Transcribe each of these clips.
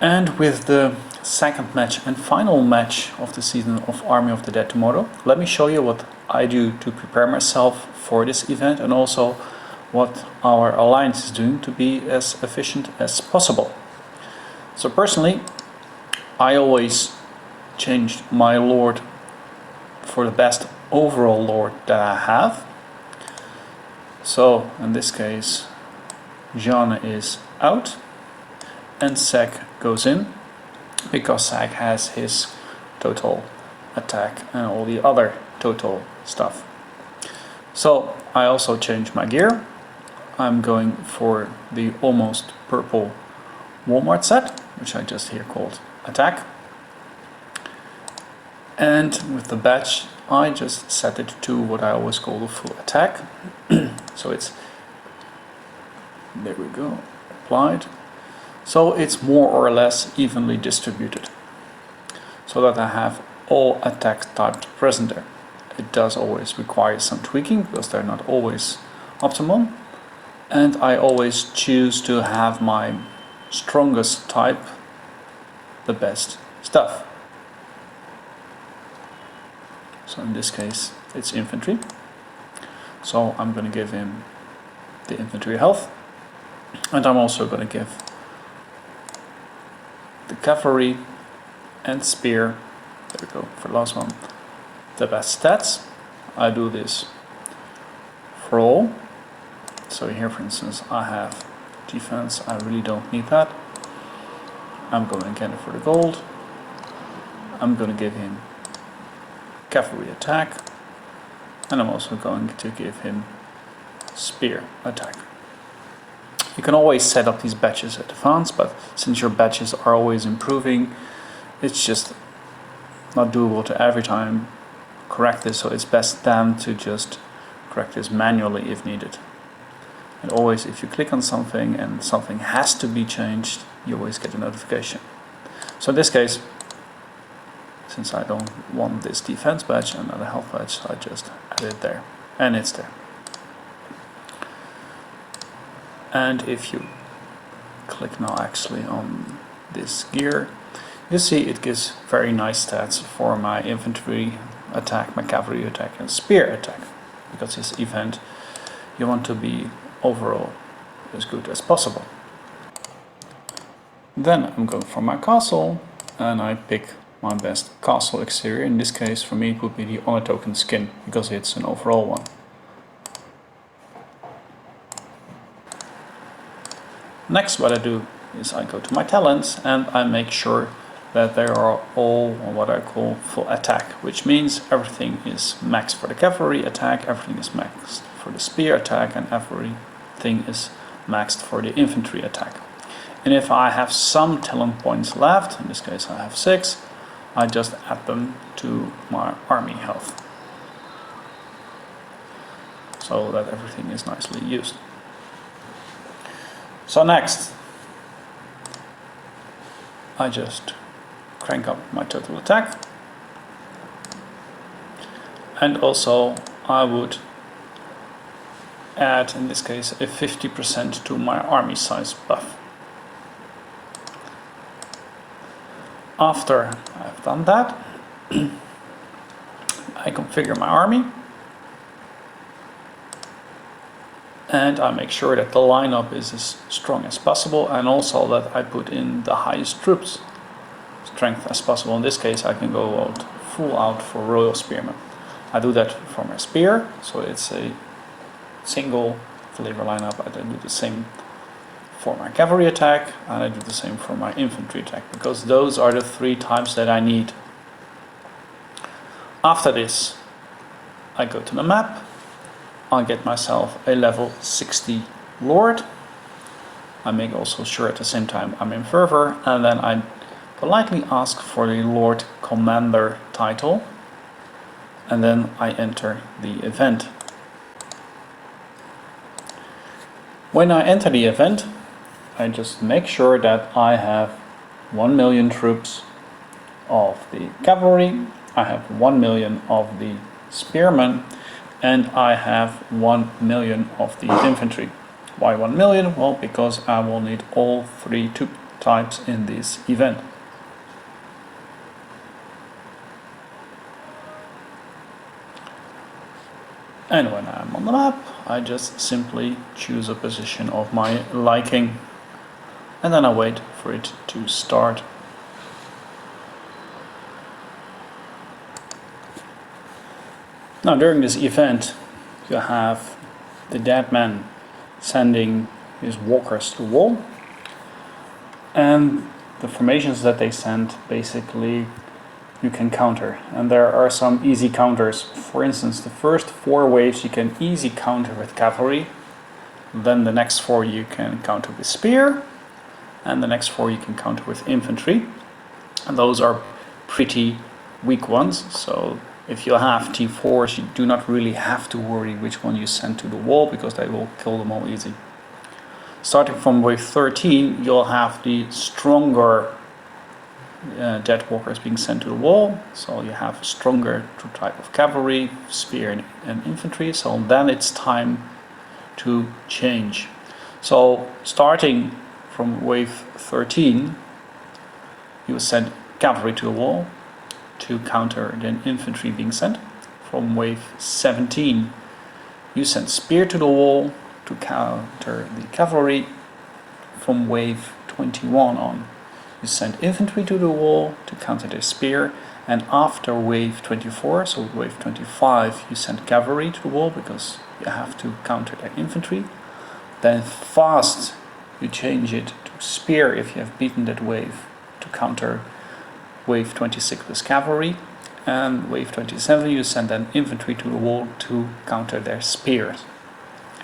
And with the second match and final match of the season of Army of the Dead tomorrow, let me show you what I do to prepare myself for this event, and also what our alliance is doing to be as efficient as possible. So personally, I always changed my lord for the best overall lord that I have. So in this case, Jeanne is out and Zek goes in, because Zek has his total attack and all the other total stuff. So I also changed my gear. I'm going for the almost purple Walmart set, which I just here called attack. And with the badge, I just set it to what I always call the full attack. So it's, there we go, applied. So it's more or less evenly distributed, so that I have all attack types present there. It does always require some tweaking, because they're not always optimal. And I always choose to have my strongest type the best stuff. So in this case it's infantry. So I'm going to give him the infantry health. And I'm also going to give the cavalry and spear, there we go for the last one, the best stats. I do this for all. So here for instance I have defense, I really don't need that. I'm going again for the gold. I'm going to give him cavalry attack, and I'm also going to give him spear attack. You can always set up these badges at advance, but since your badges are always improving, it's just not doable to every time correct this, so it's best then to just correct this manually if needed. And always, if you click on something and something has to be changed, you always get a notification. So in this case, since I don't want this defense badge and not a health badge, I just add it there, and it's there. And if you click now actually on this gear, you see it gives very nice stats for my infantry attack, my cavalry attack and spear attack, because this event you want to be overall as good as possible. Then I'm going for my castle, and I pick my best castle exterior. In this case for me it would be the honor token skin, because it's an overall one. Next what I do is I go to my talents and I make sure that they are all what I call full attack, which means everything is maxed for the cavalry attack, everything is maxed for the spear attack, and everything is maxed for the infantry attack. And if I have some talent points left, in this case I have 6, I just add them to my army health, so that everything is nicely used. So next, I just crank up my total attack, and also I would add, in this case, a 50% to my army size buff. After I've done that, I configure my army, and I make sure that the lineup is as strong as possible, and also that I put in the highest troops strength as possible. In this case I can go out full out for Royal Spearman. I do that for my spear, so it's a single flavor lineup. I do the same for my cavalry attack, and I do the same for my infantry attack, because those are the 3 types that I need. After this I go to the map, I get myself a level 60 Lord. I make also sure at the same time I'm in fervor, and then I politely ask for the Lord Commander title, and then I enter the event. When I enter the event, I just make sure that I have 1 million troops of the cavalry, I have 1 million of the spearmen, and I have 1 million of the infantry. Why 1 million? Well, because I will need all 3 types in this event. And when I'm on the map, I just simply choose a position of my liking, and then I wait for it to start. Now during this event, you have the dead man sending his walkers to the wall, and the formations that they send basically you can counter, and there are some easy counters. For instance, the first 4 waves you can easy counter with cavalry, then the next 4 you can counter with spear, and the next 4 you can counter with infantry, and those are pretty weak ones. So if you have T4s, you do not really have to worry which one you send to the wall, because they will kill them all easy. Starting from wave 13, you'll have the stronger dead walkers being sent to the wall. So you have a stronger type of cavalry, spear and infantry. So then it's time to change. So starting from wave 13, you send cavalry to the wall to counter the infantry being sent. From wave 17, you send spear to the wall to counter the cavalry. From wave 21 on, you send infantry to the wall to counter the spear, and after wave 24, so wave 25, you send cavalry to the wall because you have to counter their infantry. Then fast you change it to spear if you have beaten that wave to counter wave 26 with cavalry, and wave 27 you send then infantry to the wall to counter their spears.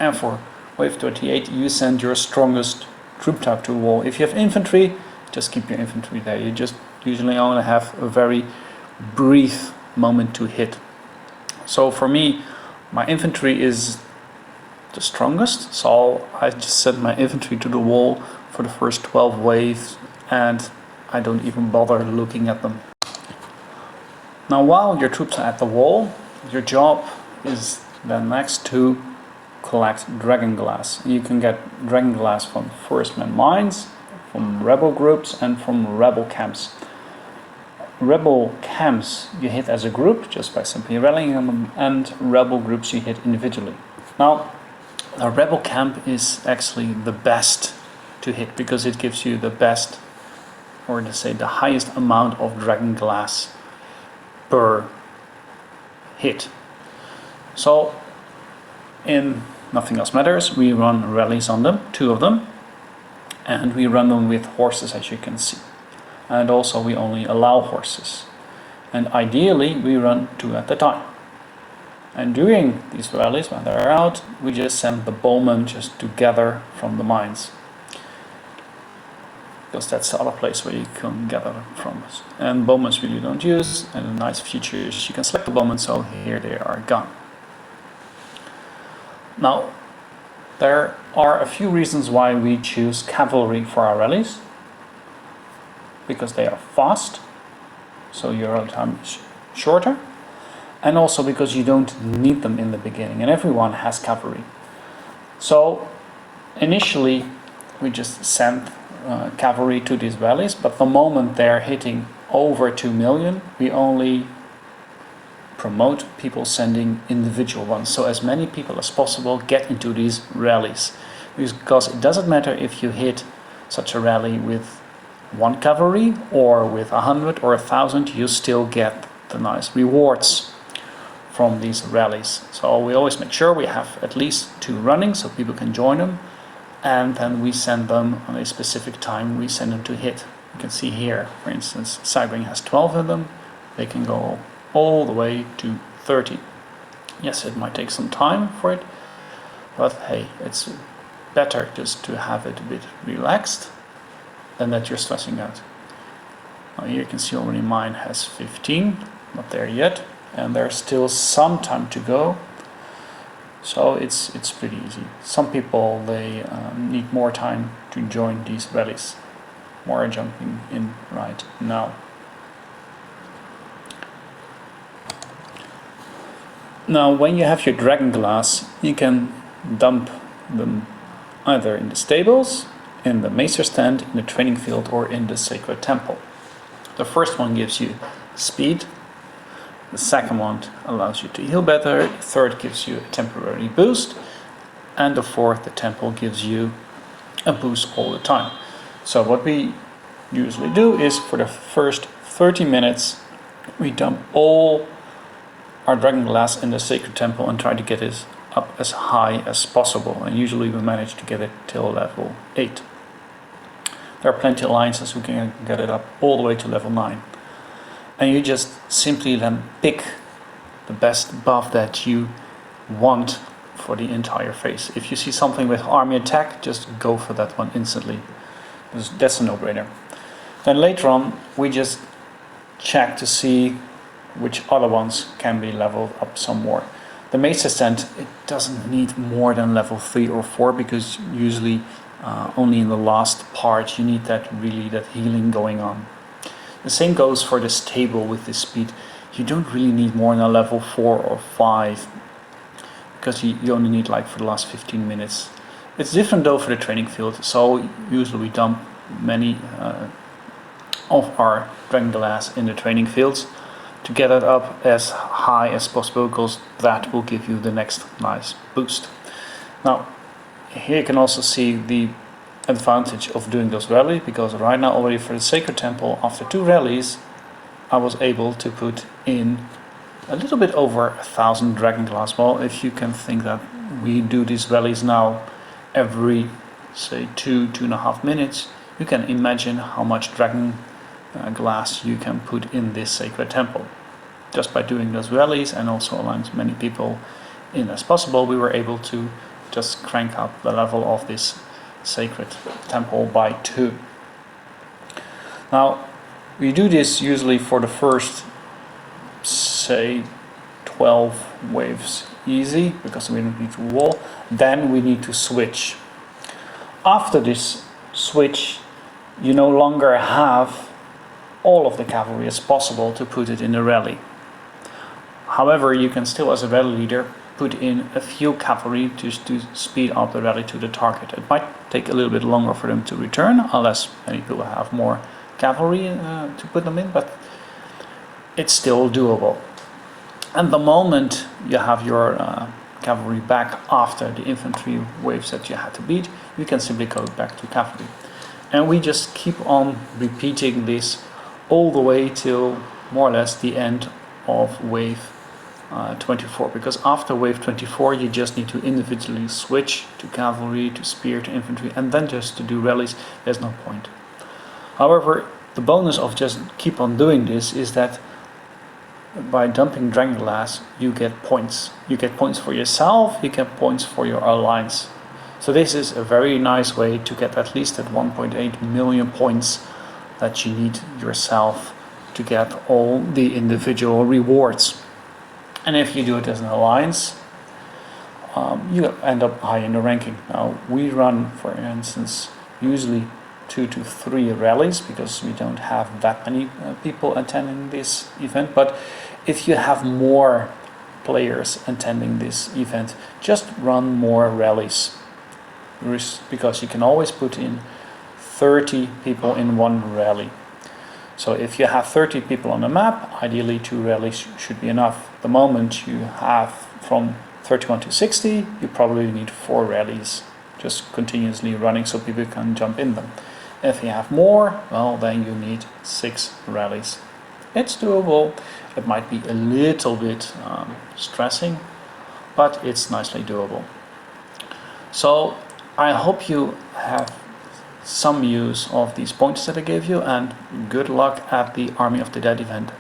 And for wave 28 you send your strongest troop type to the wall. If you have infantry, just keep your infantry there. You just usually only have a very brief moment to hit. So for me, my infantry is the strongest, so I just send my infantry to the wall for the first 12 waves, and I don't even bother looking at them. Now while your troops are at the wall, your job is then next to collect dragon glass. You can get dragon glass from first man mines, from rebel groups, and from rebel camps. Rebel camps you hit as a group just by simply rallying them, and rebel groups you hit individually. Now a rebel camp is actually the best to hit because it gives you the best, or to say the highest amount of dragon glass per hit. So in Nothing Else Matters we run rallies on them, 2 of them, and we run them with horses, as you can see. And also we only allow horses. And ideally we run 2 at a time. And during these rallies, when they're out, we just send the bowmen just to gather from the mines. Because that's the other place where you can gather them from. And bowmen really don't use, and a nice feature is you can select the bowmen, so here they are gone. Now, there are a few reasons why we choose cavalry for our rallies. Because they are fast, so your rally time is shorter, and also because you don't need them in the beginning, and everyone has cavalry. So initially we just send cavalry to these rallies, but the moment they're hitting over 2 million, we only promote people sending individual ones, so as many people as possible get into these rallies, because it doesn't matter if you hit such a rally with 1 cavalry or with 100 or 1,000, you still get the nice rewards from these rallies. So we always make sure we have at least 2 running so people can join them, and then we send them on a specific time, we send them to hit. You can see here, for instance, Cybering has 12 of them. They can go all the way to 30. Yes, it might take some time for it, but hey, it's better just to have it a bit relaxed than that you're stressing out. Now here you can see already mine has 15, not there yet, and there's still some time to go. So it's pretty easy. Some people, they need more time to join these rallies. More are jumping in right now. Now when you have your dragon glass, you can dump them either in the stables, in the Maester stand, in the training field, or in the Sacred Temple. The first one gives you speed, the second one allows you to heal better, the third gives you a temporary boost, and the fourth, the temple, gives you a boost all the time. So what we usually do is for the first 30 minutes we dump all our Dragon Glass in the Sacred Temple and try to get it up as high as possible, and usually we manage to get it till level 8. There are plenty of alliances who can get it up all the way to level 9. And you just simply then pick the best buff that you want for the entire phase. If you see something with army attack, just go for that one instantly. That's a no-brainer. Then later on, we just check to see which other ones can be leveled up some more. The Maester stand, it doesn't need more than level 3 or 4, because usually only in the last part you need that healing going on. The same goes for this table with this speed. You don't really need more than a level 4 or 5, because you only need like for the last 15 minutes. It's different though for the training field, so usually we dump many of our Dragon Glass in the training fields to get it up as high as possible, because that will give you the next nice boost. Now here you can also see the advantage of doing those rallies, because right now already for the Sacred Temple, after 2 rallies I was able to put in a little bit over 1,000 Dragon Glass. Well, if you can think that we do these rallies now every, say, 2.5 minutes, you can imagine how much Dragon Glass you can put in this Sacred Temple. Just by doing those rallies and also allowing as many people in as possible, we were able to just crank up the level of this Sacred Temple by 2. Now, we do this usually for the first, say, 12 waves easy, because we don't need to wall. Then we need to switch. After this switch, you no longer have all of the cavalry as possible to put it in the rally. However, you can still, as a rally leader, put in a few cavalry just to speed up the rally to the target. It might take a little bit longer for them to return, unless many people have more cavalry to put them in, but it's still doable. And the moment you have your cavalry back after the infantry waves that you had to beat, you can simply go back to cavalry. And we just keep on repeating this all the way till more or less the end of wave 24, because after wave 24 you just need to individually switch to cavalry, to spear, to infantry, and then just to do rallies. There's no point. However, the bonus of just keep on doing this is that by dumping Dragon Glass you get points. You get points for yourself, you get points for your alliance. So this is a very nice way to get at least at 1.8 million points that you need yourself to get all the individual rewards. And if you do it as an alliance, you end up high in the ranking. Now we run, for instance, usually 2 to 3 rallies, because we don't have that many people attending this event. But if you have more players attending this event, just run more rallies, because you can always put in 30 people in one rally. So if you have 30 people on the map, ideally 2 rallies should be enough. The moment you have from 31 to 60, you probably need 4 rallies, just continuously running so people can jump in them. If you have more, well, then you need 6 rallies. It's doable. It might be a little bit stressing, but it's nicely doable. So I hope you have some use of these pointers that I gave you, and good luck at the Army of the Dead event.